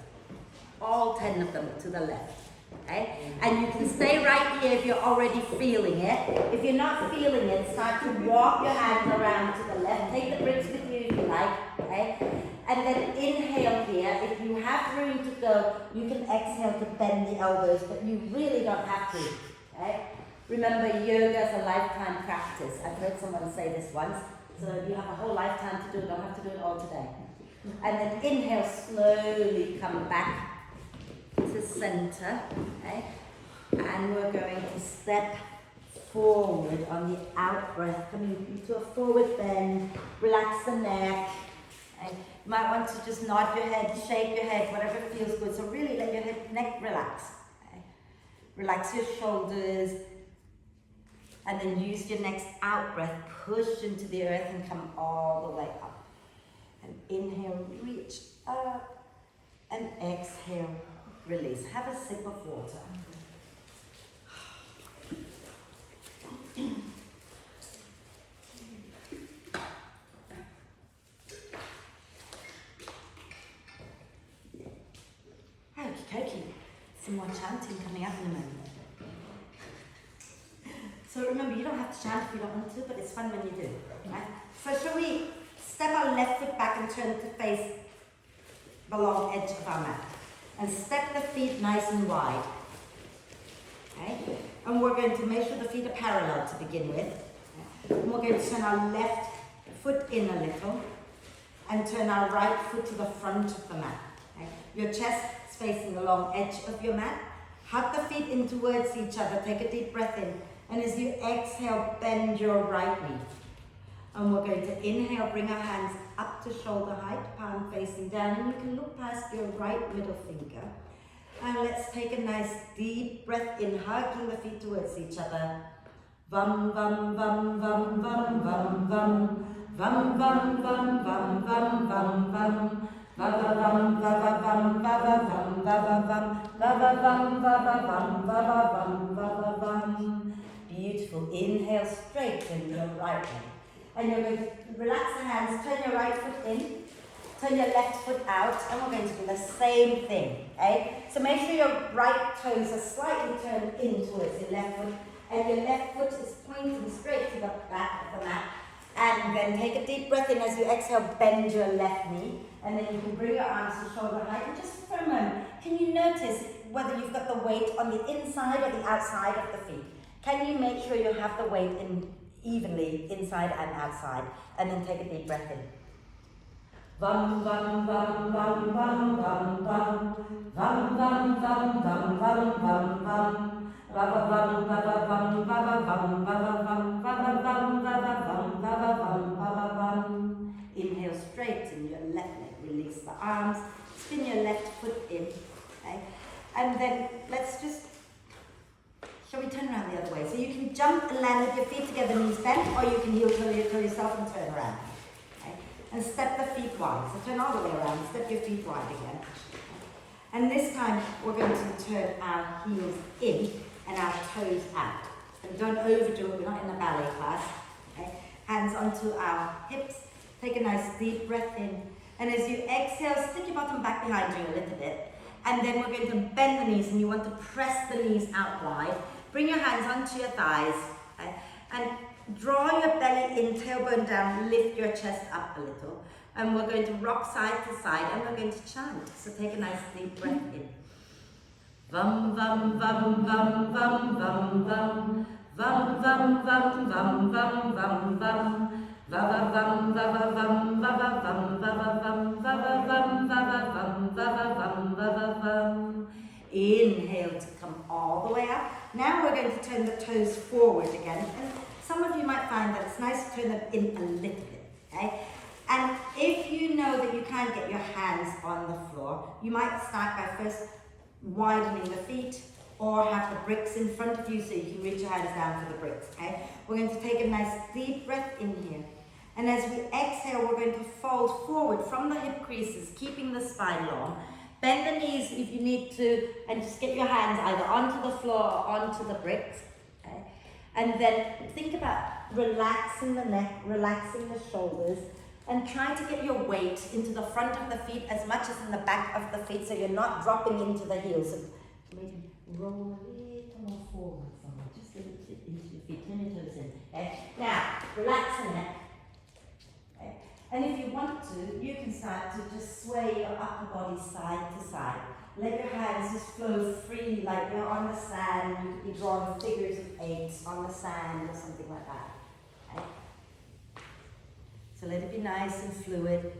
All 10 of them to the left. Okay? And you can stay right here if you're already feeling it. If you're not feeling it, start to walk your hands around to the left. Take the bricks with you if you like. Okay? And then inhale here. If you have room to go, you can exhale to bend the elbows, but you really don't have to. Okay? Remember, yoga is a lifetime practice. I've heard someone say this once. So you have a whole lifetime to do it. Don't have to do it all today. And then inhale, slowly come back to center. Okay? And we're going to step forward on the out breath, coming into a forward bend. Relax the neck. Okay? You might want to just nod your head, shake your head, whatever feels good. So really let your neck relax. Okay? Relax your shoulders. And then use your next out breath, push into the earth and come all the way up. And inhale, reach up. And exhale, release. Have a sip of water. Okie dokie. Some more chanting coming up in a moment. So remember, you don't have to chant if you don't want to, but it's fun when you do. Right? So shall we step our left foot back and turn to face the long edge of our mat. And step the feet nice and wide. Okay? And we're going to make sure the feet are parallel to begin with. Okay? And we're going to turn our left foot in a little and turn our right foot to the front of the mat. Okay? Your chest is facing the long edge of your mat. Hug the feet in towards each other. Take a deep breath in. And as you exhale, bend your right knee. And we're going to inhale, bring our hands up to shoulder height, palm facing down, and you can look past your right middle finger. And let's take a nice deep breath in, hugging the feet towards each other. Vam, vam, vam, vam, vam, vam, vam. Vam, vam, vam, vam, vam, vam, vam. Vava, vam, vava, vam, vava, vam, vava, vam. Vava, vam, vava, vam, vava, vam, vava, vam. Beautiful. Inhale, straighten your right leg. And you're going to relax the hands, turn your right foot in, turn your left foot out, and we're going to do the same thing, okay? So make sure your right toes are slightly turned in towards your left foot, and your left foot is pointing straight to the back of the mat. And then take a deep breath in. As you exhale, bend your left knee, and then you can bring your arms to shoulder height. And just for a moment, can you notice whether you've got the weight on the inside or the outside of the feet? Can you make sure you have the weight in evenly inside and outside? And then take a deep breath in. Vam vam vam vam vam vam vam vam vam vam vam vam vam vam. Vava vam vava vam vava vam vava vam vava vam vava vam vava vam vava vam. Inhale, straighten your left leg, release the arms, spin your left foot in, okay? And then let's just, shall we turn around the other way? So you can jump and land with your feet together, knees bent, or you can heel toe yourself and turn around, okay? And step the feet wide. So turn all the way around, step your feet wide again. And this time we're going to turn our heels in and our toes out. And don't overdo it, we're not in a ballet class. Okay? Hands onto our hips. Take a nice deep breath in. And as you exhale, stick your bottom back behind you a little bit. And then we're going to bend the knees, and you want to press the knees out wide. Bring your hands onto your thighs. Okay? And draw your belly in, tailbone down, lift your chest up a little. And we're going to rock side to side, and we're going to chant. So take a nice deep breath in. Vam vam vam vam vam vam vam. Vam vam vam vam vam vam vam. Vava vam vava vam vava vam vava vam vava vam vava vam vava vam vava vam. Inhale to come all the way up. Now we're going to turn the toes forward again. And some of you might find that it's nice to turn them in a little bit, okay? And if you know that you can't get your hands on the floor, you might start by first widening the feet, or have the bricks in front of you so you can reach your hands down for the bricks, okay? We're going to take a nice deep breath in here. And as we exhale, we're going to fold forward from the hip creases, keeping the spine long. Bend the knees if you need to, and just get your hands either onto the floor or onto the bricks, okay? And then think about relaxing the neck, relaxing the shoulders, and try to get your weight into the front of the feet as much as in the back of the feet, so you're not dropping into the heels. So maybe roll a little more forward, just a little bit into your feet, turn your toes in. Okay? Now, relax the neck. Okay? And if you want to, you can start to just sway your upper body side to side. Let your hands just flow free, like you're on the sand. You could be drawing figures of eights on the sand or something like that. Okay? So let it be nice and fluid.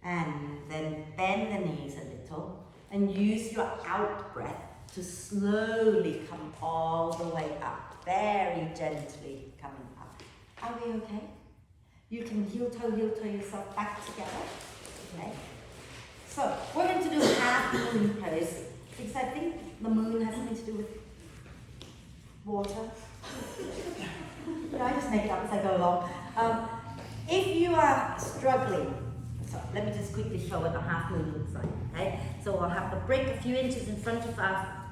And then bend the knees a little and use your out breath to slowly come all the way up, very gently coming up. Are we okay? You can heel toe yourself back together. Okay? So we're going to do half moon pose, because I think the moon has something to do with water. I just make it up as I go along. If you are struggling, so let me just quickly show what the half moon looks like. Okay? So we'll have the brick a few inches in front of our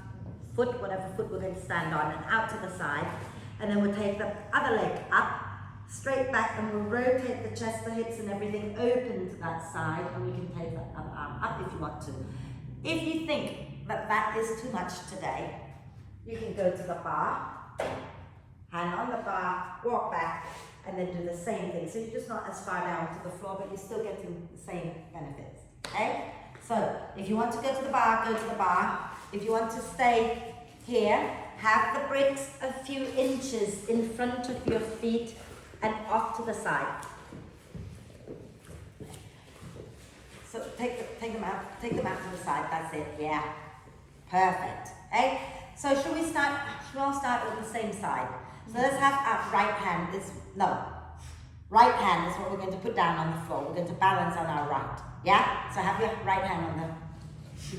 foot, whatever foot we're going to stand on, and out to the side. And then we'll take the other leg up, straight back, and we'll rotate the chest, the hips, and everything open to that side, and we can take the other arm up if you want to. If you think that that is too much today, you can go to the bar, hand on the bar, walk back, and then do the same thing. So you're just not as far down to the floor, but you're still getting the same benefits, okay? So if you want to go to the bar, go to the bar. If you want to stay here, have the bricks a few inches in front of your feet and off to the side. So take them out to the side, that's it, yeah. Perfect, okay? So should we all start with the same side? So let's have our right hand is, no, right hand is what we're going to put down on the floor. We're going to balance on our right. Yeah? So have your right hand on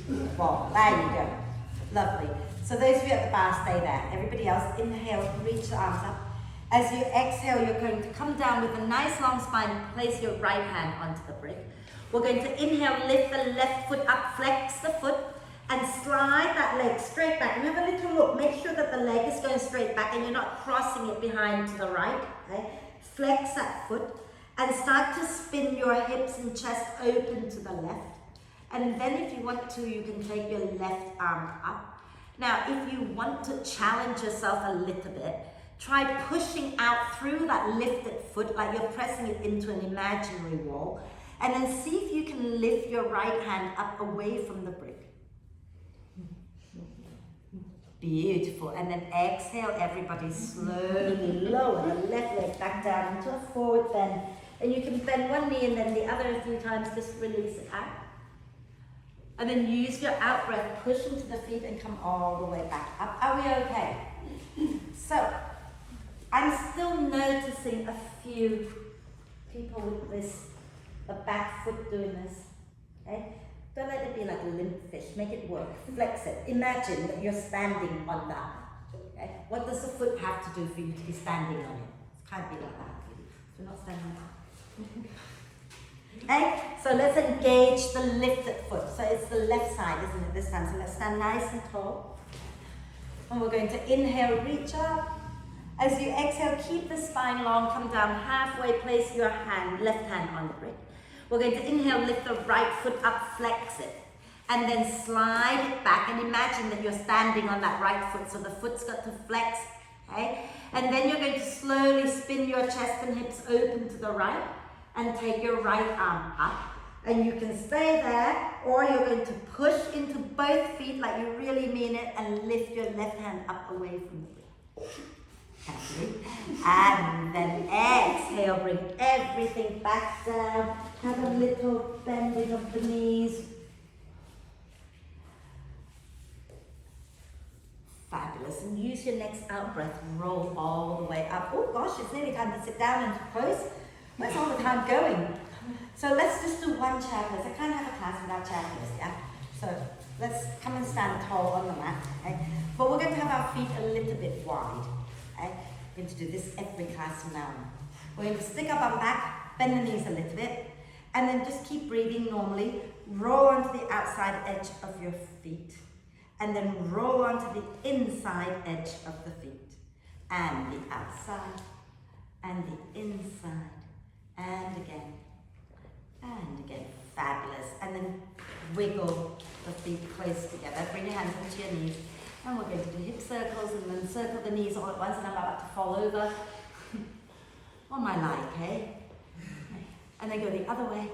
the wall. There you go. Lovely. So those of you at the bar, stay there. Everybody else, inhale, reach the arms up. As you exhale, you're going to come down with a nice long spine and place your right hand onto the brick. We're going to inhale, lift the left foot up, flex the foot, and slide that leg straight back. And have a little look. Make sure that the leg is going straight back and you're not crossing it behind to the right. Okay? Flex that foot and start to spin your hips and chest open to the left. And then if you want to, you can take your left arm up. Now, if you want to challenge yourself a little bit, try pushing out through that lifted foot like you're pressing it into an imaginary wall. And then see if you can lift your right hand up away from the brick. Beautiful. And then exhale, everybody slowly lower the left leg back down into a forward bend. And you can bend one knee and then the other a few times, just release it out. And then use your out breath, push into the feet and come all the way back up. Are we okay? So, I'm still noticing a few people with this, the back foot doing this. Okay? Don't let it be like a limp fish. Make it work. Flex it. Imagine that you're standing on that. Okay? What does the foot have to do for you to be standing on it? It can't be like that. So you're not standing like that. Okay? So let's engage the lifted foot. So it's the left side, isn't it, this time? So let's stand nice and tall. And we're going to inhale, reach up. As you exhale, keep the spine long, come down halfway, place your hand, left hand on the brick. We're going to inhale, lift the right foot up, flex it. And then slide it back and imagine that you're standing on that right foot, so the foot's got to flex, okay? And then you're going to slowly spin your chest and hips open to the right and take your right arm up. And you can stay there, or you're going to push into both feet like you really mean it and lift your left hand up away from the brick. And then exhale, bring everything back down. Have a little bending of the knees. Fabulous. And use your next out breath. Roll all the way up. Oh gosh, it's nearly time to sit down and pose. Where's all the time going? So let's just do one chair pose. I can't have a class without chair pose, yeah? So let's come and stand tall on the mat, okay? But we're going to have our feet a little bit wide. Okay? We're going to do this every class from now on. We're going to stick up our back, bend the knees a little bit, and then just keep breathing normally. Roll onto the outside edge of your feet, and then roll onto the inside edge of the feet. And the outside, and the inside, and again. Fabulous. And then wiggle the feet close together. Bring your hands into your knees. And we're going to do hip circles and then circle the knees all at once, and I'm about to fall over on my leg, okay? And then go the other way.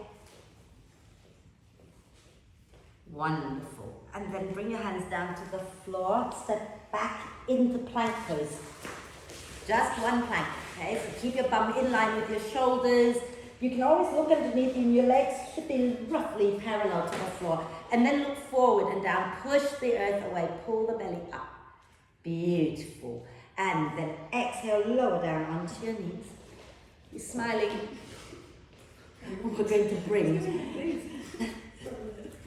Wonderful. And then bring your hands down to the floor. Step back into plank pose. Just one plank, okay? So keep your bum in line with your shoulders. You can always look underneath you, and your legs should be roughly parallel to the floor. And then look forward and down. Push the earth away. Pull the belly up. Beautiful. And then exhale, lower down onto your knees. You're smiling. We're going to bring...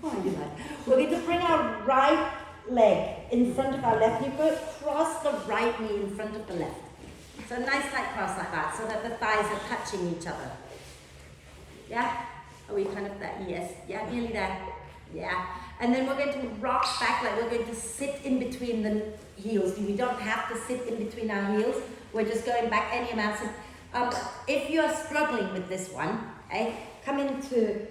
We're going to bring our right leg in front of our left knee. Go cross the right knee in front of the left. So a nice tight cross like that, so that the thighs are touching each other. Yeah? Are we kind of there? Yes. Yeah, nearly there. Yeah. And then we're going to rock back, like we're going to sit in between the heels. We don't have to sit in between our heels. We're just going back any amount. So, if you're struggling with this one, okay, come into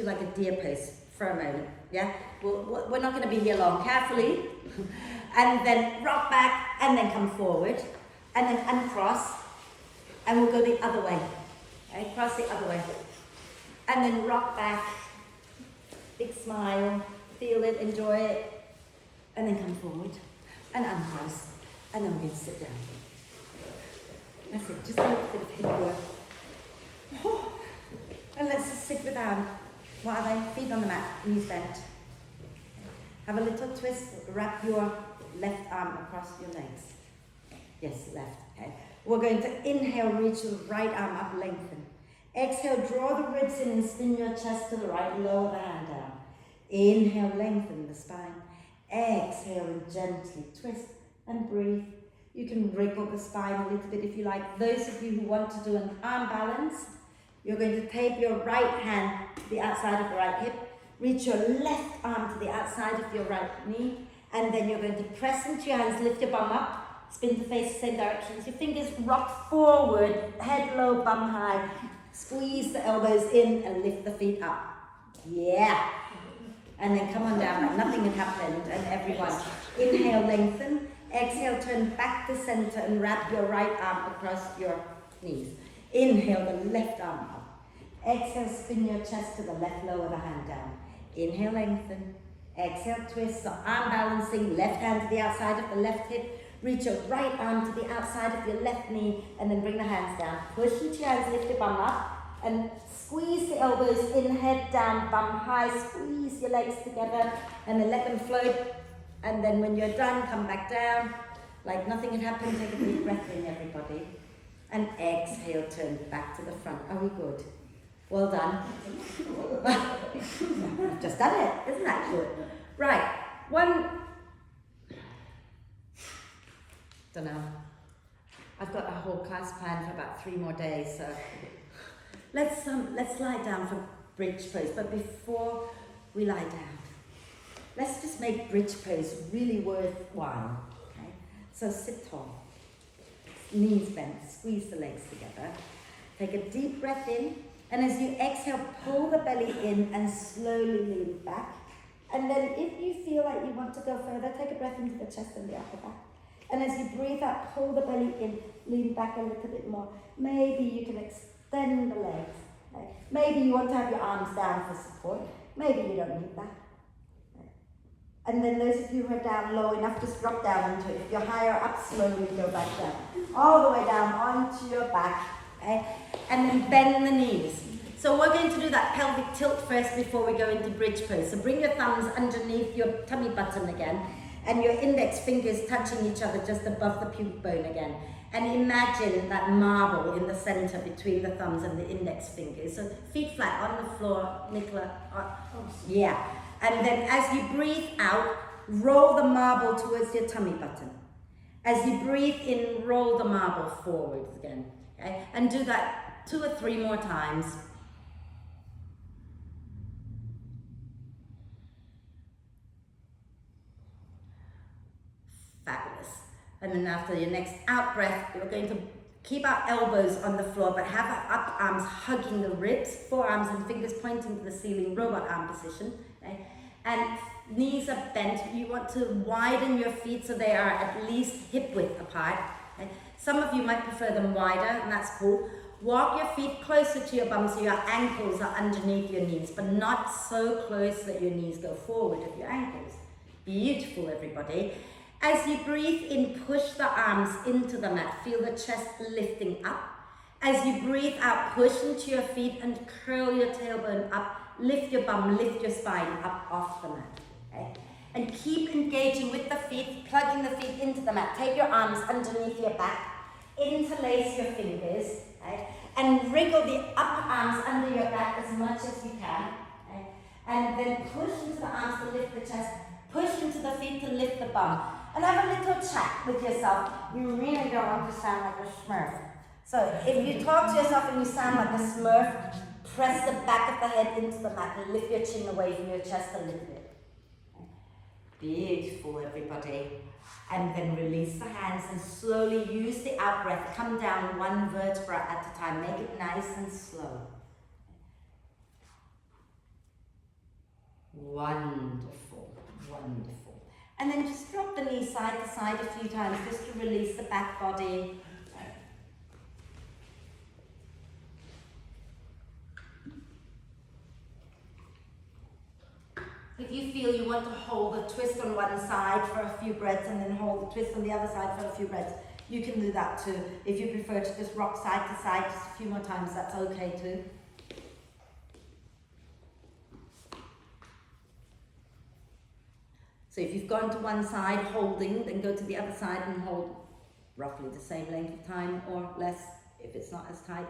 like a deer pose for a moment. Yeah? We're not going to be here long. Carefully. And then rock back, and then come forward. And then uncross. And we'll go the other way. Okay, cross the other way. And then rock back. Big smile. Feel it, enjoy it. And then come forward. And uncross. And then we're going to sit down. That's it. Just a little bit of hip work. Oh. And let's just sit with our feet on the mat, knees bent. Have a little twist. Wrap your left arm across your legs. Yes, left. Okay. We're going to inhale, reach the right arm up, lengthen. Exhale, draw the ribs in and spin your chest to the right, lower the hand down. Inhale, lengthen the spine. Exhale and gently twist and breathe. You can wriggle the spine a little bit if you like. Those of you who want to do an arm balance, you're going to take your right hand to the outside of the right hip, reach your left arm to the outside of your right knee, and then you're going to press into your hands, lift your bum up, spin to face the same direction as your fingers, rock forward, head low, bum high, squeeze the elbows in and lift the feet up. Yeah. And then come on down like nothing had happened, and everyone. Inhale, lengthen. Exhale, turn back to center and wrap your right arm across your knees. Inhale, the left arm up. Exhale, spin your chest to the left, lower the hand down. Inhale, lengthen. Exhale, twist. So arm balancing, left hand to the outside of the left hip. Reach your right arm to the outside of your left knee, and then bring the hands down. Push into your hands, lift your bum up. And squeeze the elbows in, head down, bum high, squeeze your legs together, and then let them float. And then when you're done, come back down, like nothing had happened. Take a deep breath in, everybody. And exhale, turn back to the front. Are we good? Well done. We've just done it, isn't that good? Right, don't know. I've got a whole class planned for about 3 more days, so let's lie down for bridge pose. But before we lie down, let's just make bridge pose really worthwhile. Okay? So sit tall, knees bent, squeeze the legs together. Take a deep breath in, and as you exhale, pull the belly in and slowly lean back. And then if you feel like you want to go further, take a breath into the chest and the upper back. And as you breathe out, pull the belly in, lean back a little bit more. Maybe you can extend the legs. Right? Maybe you want to have your arms down for support. Maybe you don't need that. Right? And then those of you who are down low enough, just drop down into it. If you're higher up, slowly go back down. All the way down onto your back. Okay? And then bend the knees. So we're going to do that pelvic tilt first before we go into bridge pose. So bring your thumbs underneath your tummy button again, and your index fingers touching each other just above the pubic bone again. And imagine that marble in the center between the thumbs and the index fingers. So feet flat on the floor, Nicola. Yeah. And then as you breathe out, roll the marble towards your tummy button. As you breathe in, roll the marble forwards again. Okay? And do that 2 or 3 more times. Fabulous. And then after your next out breath, we're going to keep our elbows on the floor, but have our up arms hugging the ribs, forearms and fingers pointing to the ceiling, robot arm position. Okay? And knees are bent. You want to widen your feet so they are at least hip width apart. Okay? Some of you might prefer them wider, and that's cool. Walk your feet closer to your bum so your ankles are underneath your knees, but not so close that your knees go forward of your ankles. Beautiful, everybody. As you breathe in, push the arms into the mat. Feel the chest lifting up. As you breathe out, push into your feet and curl your tailbone up. Lift your bum, lift your spine up off the mat. Okay? And keep engaging with the feet, plugging the feet into the mat. Take your arms underneath your back. Interlace your fingers. Okay? And wriggle the upper arms under your back as much as you can. Okay? And then push into the arms to lift the chest. Push into the feet to lift the bum. And have a little chat with yourself. You really don't want to sound like a smurf. So if you talk to yourself and you sound like a smurf, press the back of the head into the mat and lift your chin away from your chest a little bit. Beautiful, everybody. And then release the hands and slowly use the out breath. Come down 1 vertebra at a time. Make it nice and slow. Wonderful, wonderful. And then just drop the knees side to side a few times just to release the back body. If you feel you want to hold a twist on one side for a few breaths and then hold the twist on the other side for a few breaths, you can do that too. If you prefer to just rock side to side just a few more times, that's okay too. So if you've gone to one side holding, then go to the other side and hold roughly the same length of time or less if it's not as tight.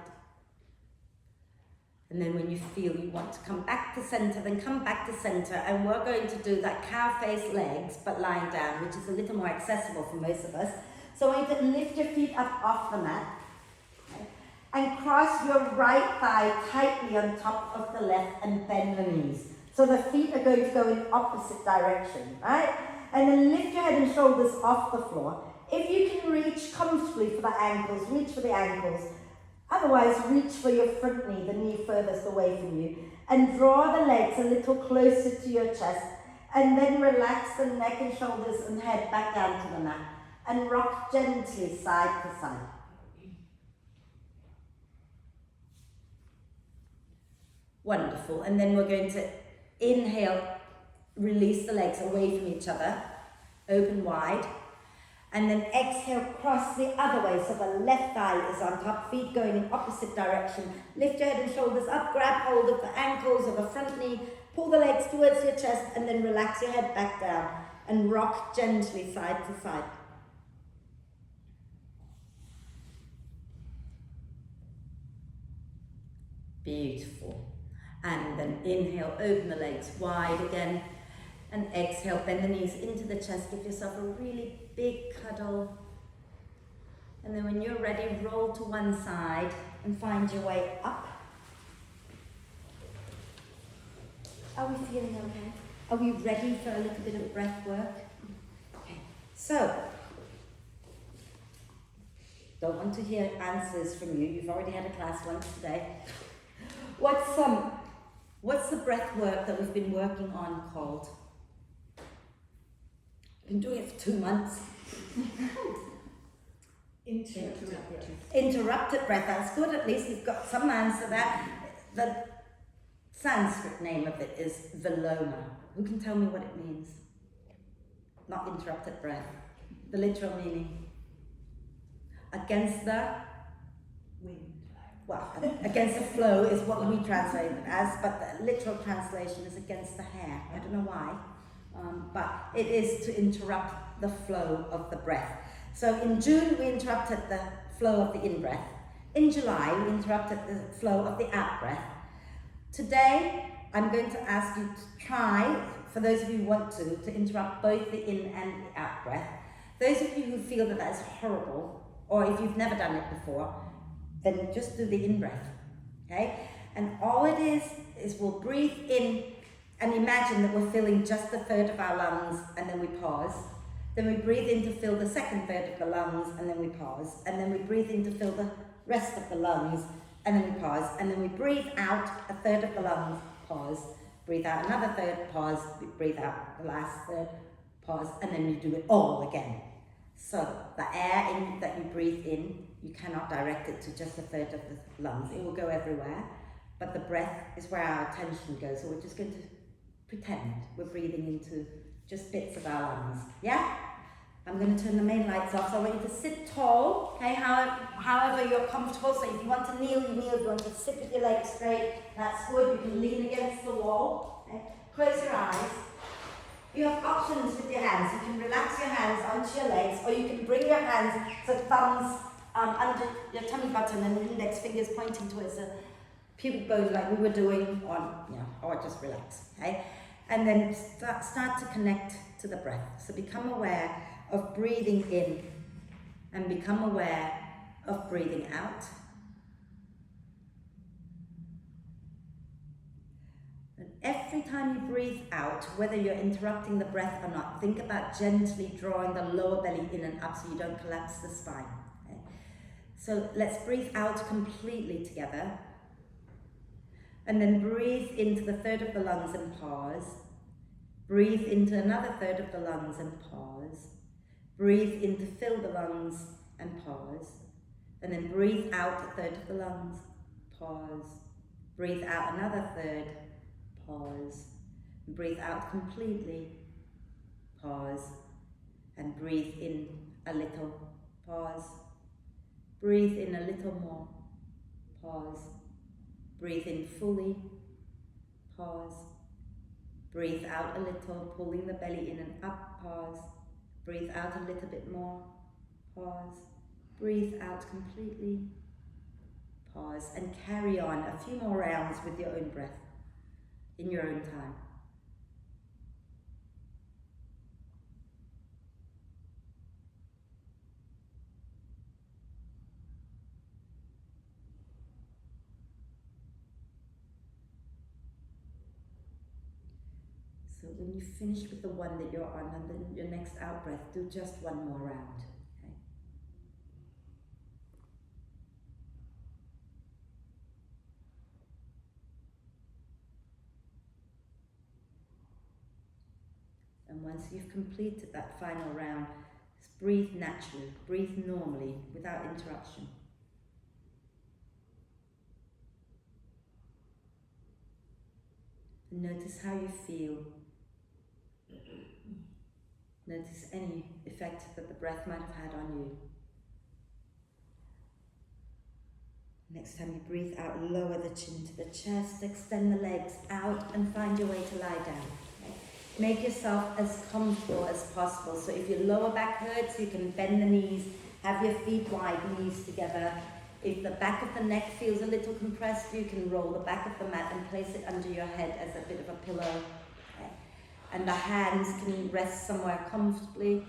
And then when you feel you want to come back to center, then come back to center, and we're going to do that cow face legs but lying down, which is a little more accessible for most of us. So I want you to lift your feet up off the mat, okay, and cross your right thigh tightly on top of the left and bend the knees. So the feet are going to go in opposite direction, right? And then lift your head and shoulders off the floor. If you can reach comfortably for the ankles, reach for the ankles. Otherwise, reach for your front knee, the knee furthest away from you, and draw the legs a little closer to your chest, and then relax the neck and shoulders and head back down to the mat, and rock gently side to side. Wonderful. And then we're going to inhale, release the legs away from each other, open wide. And then exhale, cross the other way, so the left thigh is on top, feet going in opposite direction. Lift your head and shoulders up, grab hold of the ankles or the front knee, pull the legs towards your chest, and then relax your head back down and rock gently side to side. Beautiful. And then inhale, open the legs wide again. And exhale, bend the knees into the chest, give yourself a really big cuddle. And then when you're ready, roll to one side and find your way up. Are we feeling okay? Are we ready for a little bit of breath work? Okay. So, don't want to hear answers from you. You've already had a class once today. What's the breath work that we've been working on called? Been doing it for 2 months. Interrupted breath. That's good. At least we've got some answer there. The Sanskrit name of it is Viloma. Who can tell me what it means? Not interrupted breath. The literal meaning. Against the Wind. Well, against the flow is what we translate it as, but the literal translation is against the hair. I don't know why. But it is to interrupt the flow of the breath. So in June, we interrupted the flow of the in-breath. In July, we interrupted the flow of the out-breath. Today, I'm going to ask you to try, for those of you who want to interrupt both the in and the out-breath. Those of you who feel that is horrible, or if you've never done it before, then just do the in-breath, okay? And all it is we'll breathe in and imagine that we're filling just a third of our lungs, and then we pause. Then we breathe in to fill the second third of the lungs, and then we pause. And then we breathe in to fill the rest of the lungs, and then we pause. And then we breathe out a third of the lungs, pause. Breathe out another third, pause. Breathe out the last third, pause. And then you do it all again. So the air that you breathe in, you cannot direct it to just a third of the lungs. It will go everywhere. But the breath is where our attention goes. So we're just going to pretend we're breathing into just bits of our lungs. Yeah? I'm going to turn the main lights off. So I want you to sit tall, okay? However you're comfortable. So if you want to kneel, you kneel. If you want to sit with your legs straight, that's good. You can lean against the wall. Okay? Close your eyes. You have options with your hands. You can relax your hands onto your legs, or you can bring your hands, so thumbs under your tummy button and the index fingers pointing towards the pubic bone, like we were doing or just relax, okay? And then start to connect to the breath. So become aware of breathing in and become aware of breathing out. And every time you breathe out, whether you're interrupting the breath or not, think about gently drawing the lower belly in and up so you don't collapse the spine. Okay? So let's breathe out completely together. And then breathe into the third of the lungs and pause. Breathe into another third of the lungs and pause. Breathe in to fill the lungs and pause. And then breathe out a third of the lungs, pause. Breathe out another third, pause. Breathe out completely, pause. And breathe in a little, pause. Breathe in a little more, pause. Breathe in fully, pause. Breathe out a little, pulling the belly in and up, pause. Breathe out a little bit more, pause. Breathe out completely. Pause and carry on a few more rounds with your own breath in your own time. So when you finish with the one that you're on, and then your next out breath, do just one more round. Okay? And once you've completed that final round, just breathe naturally, breathe normally, without interruption. And notice how you feel. Notice any effect that the breath might have had on you. Next time you breathe out, lower the chin to the chest, extend the legs out and find your way to lie down. Okay? Make yourself as comfortable as possible. So if your lower back hurts, you can bend the knees, have your feet wide, knees together. If the back of the neck feels a little compressed, you can roll the back of the mat and place it under your head as a bit of a pillow. Okay? And the hands can rest somewhere comfortably.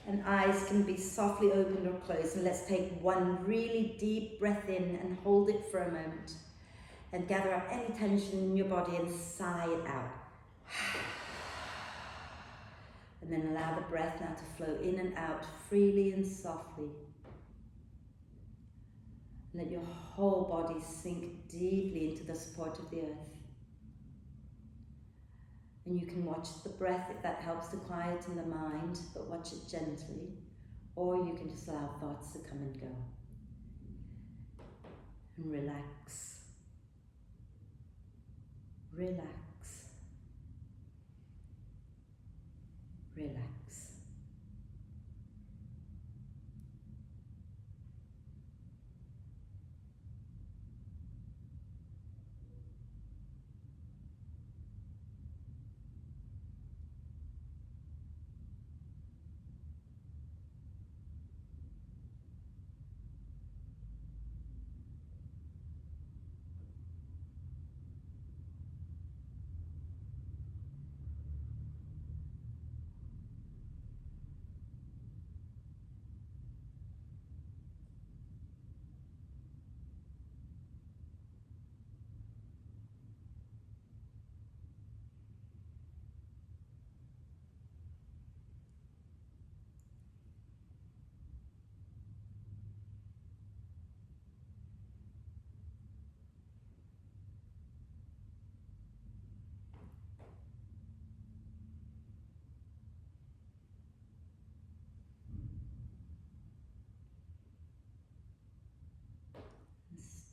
And eyes can be softly opened or closed. And let's take one really deep breath in and hold it for a moment. And gather up any tension in your body and sigh it out. And then allow the breath now to flow in and out freely and softly. Let your whole body sink deeply into the support of the earth. And you can watch the breath if that helps to quieten the mind, but watch it gently. Or you can just allow thoughts to come and go. And relax. Relax. Relax.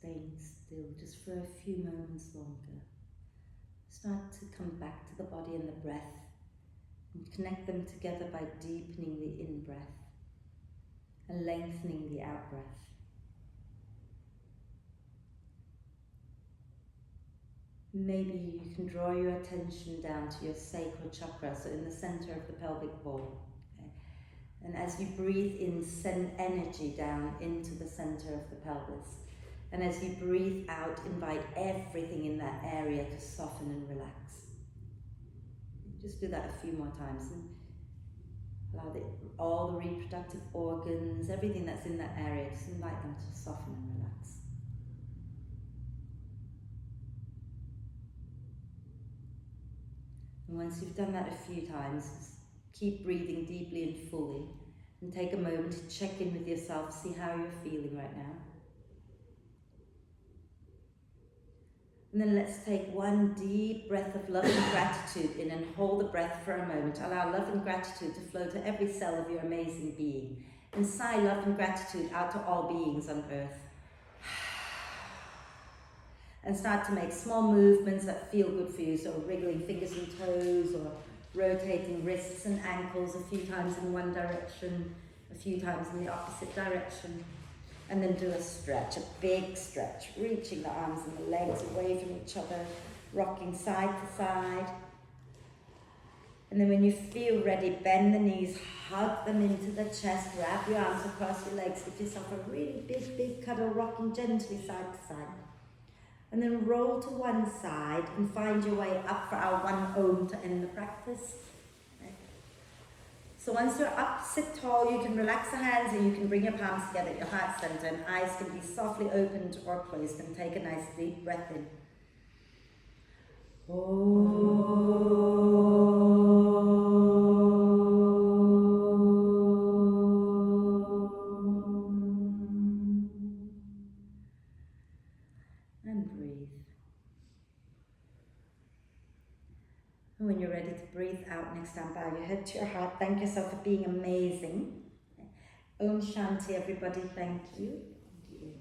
Staying still just for a few moments longer. Start to come back to the body and the breath and connect them together by deepening the in-breath and lengthening the out-breath. Maybe you can draw your attention down to your sacral chakra, so in the center of the pelvic ball. Okay? And as you breathe in, send energy down into the center of the pelvis. And as you breathe out, invite everything in that area to soften and relax. Just do that a few more times. And allow all the reproductive organs, everything that's in that area, just invite them to soften and relax. And once you've done that a few times, keep breathing deeply and fully. And take a moment to check in with yourself, see how you're feeling right now. And then let's take one deep breath of love and gratitude in and hold the breath for a moment. Allow love and gratitude to flow to every cell of your amazing being. And sigh love and gratitude out to all beings on earth. And start to make small movements that feel good for you. So wriggling fingers and toes, or rotating wrists and ankles a few times in one direction, a few times in the opposite direction. And then do a stretch, a big stretch, reaching the arms and the legs away from each other, rocking side to side. And then when you feel ready, bend the knees, hug them into the chest, wrap your arms across your legs, give yourself a really big, big cuddle, rocking gently side to side. And then roll to one side and find your way up for our one Om to end the practice. So once you're up, sit tall, you can relax the hands and you can bring your palms together at your heart center, and eyes can be softly opened or closed, and take a nice deep breath in. And breathe. And when you're ready to breathe out, next time bow your head to your heart. Thank yourself for being amazing. Om Shanti, everybody. Thank you.